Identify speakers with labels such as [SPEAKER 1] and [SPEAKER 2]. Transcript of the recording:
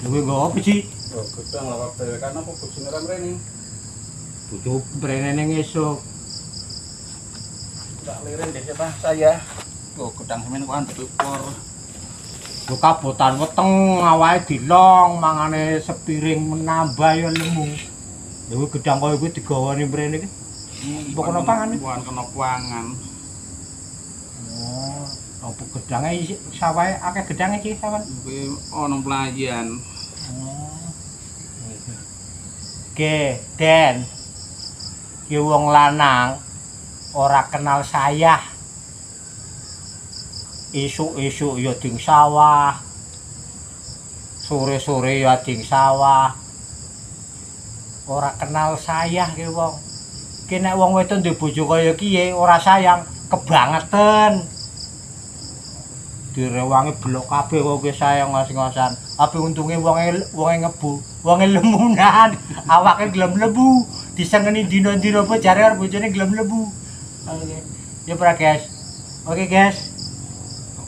[SPEAKER 1] Kowe nggo apa sih?
[SPEAKER 2] Oh, gedang lah kabeh kan apa bojone ra mrene.
[SPEAKER 1] Bojo mrene ning esuk.
[SPEAKER 2] Tak lirin deh siapa saya. Oh, gedang semen kok andep por.
[SPEAKER 1] Yo kabotan weteng awake dilong mangane sepiring menambah ya lemu. Ya kowe gedang koyo kuwi digawane mrene iki. Mbok kena pangan.
[SPEAKER 2] Bukan kena pangan.
[SPEAKER 1] Oh, apa gedange isih sawahe akeh gedange iki sawan.
[SPEAKER 2] Kuwi ana pelayan.
[SPEAKER 1] Oh. Oke, Den. Ki wong lanang ora kenal saya. Esuk-esuk ya ding sawah. Sore-sore ya ding sawah. Ora kenal saya ki wong. Ki nek wong wedok duwe bojo kaya kiye ora sayang, kebangetan. Direwangi blok kabeh kok ki sayang ngos-ngosan. Tapi untunge wonge ngebu, wonge lemunan, awake gelem lebu. Disengeni dina-dina apa jare karo bojone gelem lebu. Oke. Ya pra, guys. Oke, guys.